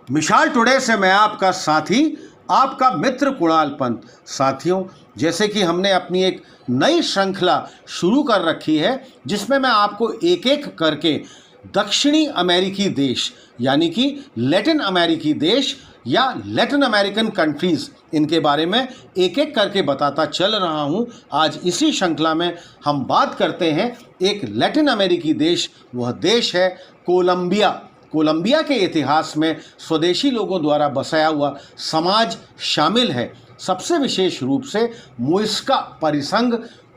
मिसाल टुडे से मैं आपका साथी, आपका मित्र कुणाल पंत। साथियों, जैसे कि हमने अपनी एक नई श्रृंखला शुरू कर रखी है जिसमें मैं आपको एक एक करके दक्षिणी अमेरिकी देश यानी कि लैटिन अमेरिकी देश या लैटिन अमेरिकन कंट्रीज़, इनके बारे में एक एक करके बताता चल रहा हूं। आज इसी श्रृंखला में हम बात करते हैं एक लैटिन अमेरिकी देश, वह देश है कोलंबिया। कोलंबिया के इतिहास में स्वदेशी लोगों द्वारा बसाया हुआ समाज शामिल है। सबसे विशेष रूप से मुइस्का परिसंघ,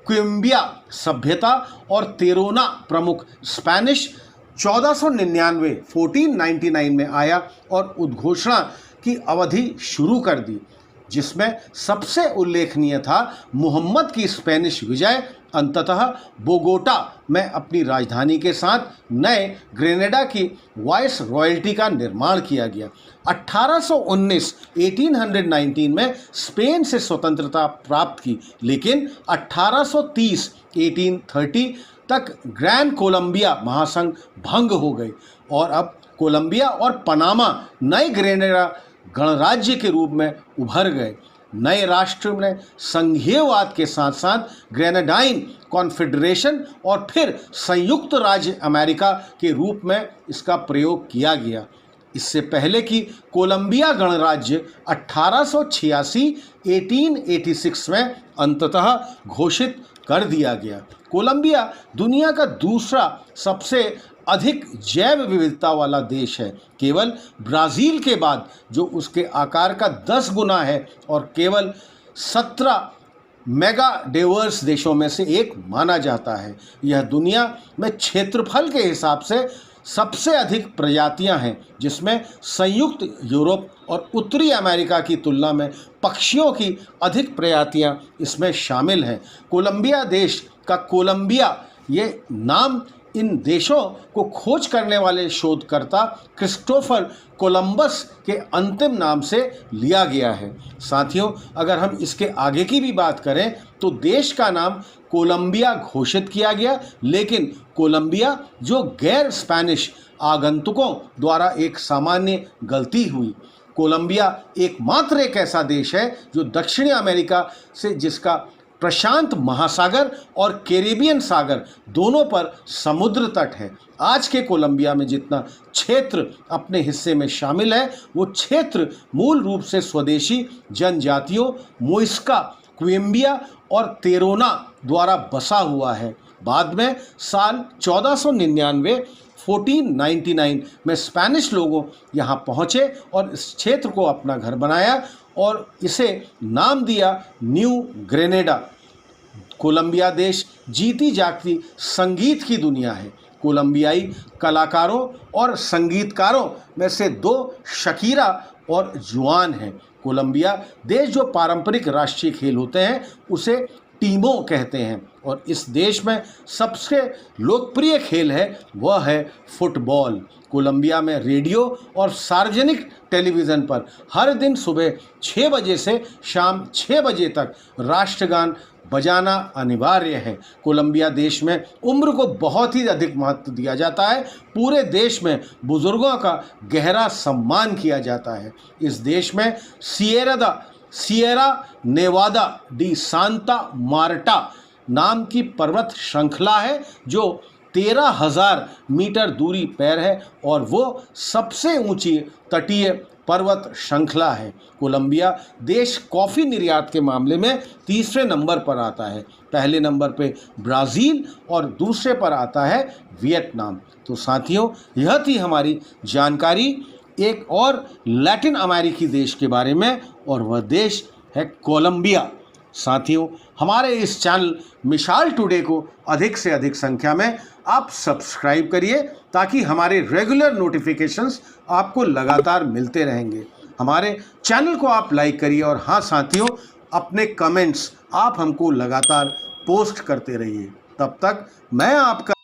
क्विम्बिया सभ्यता और तेरोना प्रमुख स्पेनिश 1499 में आया और उद्घोषणा की अवधि शुरू कर दी, जिसमें सबसे उल्लेखनीय था मुहम्मद की स्पेनिश विजय। अंततः बोगोटा में अपनी राजधानी के साथ नए ग्रेनेडा की वाइस रॉयल्टी का निर्माण किया गया। 1819 में स्पेन से स्वतंत्रता प्राप्त की, लेकिन 1830 तक ग्रैंड कोलंबिया महासंघ भंग हो गई और अब कोलंबिया और पनामा नए ग्रेनेडा गणराज्य के रूप में उभर गए। नए राष्ट्र में संघीयवाद के साथ साथ ग्रेनेडाइन कॉन्फेडरेशन और फिर संयुक्त राज्य अमेरिका के रूप में इसका प्रयोग किया गया। इससे पहले कि कोलंबिया गणराज्य 1886 में अंततः घोषित कर दिया गया। कोलंबिया दुनिया का दूसरा सबसे अधिक जैव विविधता वाला देश है, केवल ब्राज़ील के बाद, जो उसके आकार का 10 गुना है और केवल 17 मेगा डाइवर्स देशों में से एक माना जाता है। यह दुनिया में क्षेत्रफल के हिसाब से सबसे अधिक प्रजातियां हैं, जिसमें संयुक्त यूरोप और उत्तरी अमेरिका की तुलना में पक्षियों की अधिक प्रजातियां इसमें शामिल हैं। कोलंबिया देश का कोलंबिया ये नाम इन देशों को खोज करने वाले शोधकर्ता क्रिस्टोफर कोलंबस के अंतिम नाम से लिया गया है। साथियों, अगर हम इसके आगे की भी बात करें तो देश का नाम कोलंबिया घोषित किया गया, लेकिन कोलंबिया जो गैर स्पेनिश आगंतुकों द्वारा एक सामान्य गलती हुई। कोलंबिया एकमात्र एक ऐसा देश है जो दक्षिणी अमेरिका से, जिसका प्रशांत महासागर और कैरिबियन सागर दोनों पर समुद्र तट है। आज के कोलंबिया में जितना क्षेत्र अपने हिस्से में शामिल है, वो क्षेत्र मूल रूप से स्वदेशी जनजातियों मुइस्का, क्विम्बिया और तेरोना द्वारा बसा हुआ है। बाद में साल 1499 में स्पेनिश लोगों यहाँ पहुँचे और इस क्षेत्र को अपना घर बनाया और इसे नाम दिया न्यू ग्रेनेडा। कोलंबिया देश जीती जागती संगीत की दुनिया है। कोलंबियाई कलाकारों और संगीतकारों में से 2 शकीरा और जुआन हैं। कोलंबिया देश जो पारंपरिक राष्ट्रीय खेल होते हैं उसे टीमो कहते हैं और इस देश में सबसे लोकप्रिय खेल है वह है फुटबॉल। कोलंबिया में रेडियो और सार्वजनिक टेलीविज़न पर हर दिन सुबह 6 बजे से शाम 6 बजे तक राष्ट्रगान बजाना अनिवार्य है। कोलंबिया देश में उम्र को बहुत ही अधिक महत्व दिया जाता है। पूरे देश में बुजुर्गों का गहरा सम्मान किया जाता है। इस देश में Sierra Newada de Santa Marta नाम की पर्वत श्रृंखला है जो 13,000 मीटर दूरी पर है और वो सबसे ऊंची तटीय पर्वत श्रृंखला है। कोलंबिया देश कॉफ़ी निर्यात के मामले में तीसरे नंबर पर आता है। पहले नंबर पे ब्राज़ील और दूसरे पर आता है वियतनाम। तो साथियों, यह थी हमारी जानकारी एक और लैटिन अमेरिकी देश के बारे में और वह देश है कोलंबिया। साथियों, हमारे इस चैनल मिसाल टुडे को अधिक से अधिक संख्या में आप सब्सक्राइब करिए ताकि हमारे रेगुलर नोटिफिकेशंस आपको लगातार मिलते रहेंगे। हमारे चैनल को आप लाइक करिए और हाँ साथियों, अपने कमेंट्स आप हमको लगातार पोस्ट करते रहिए। तब तक मैं आपका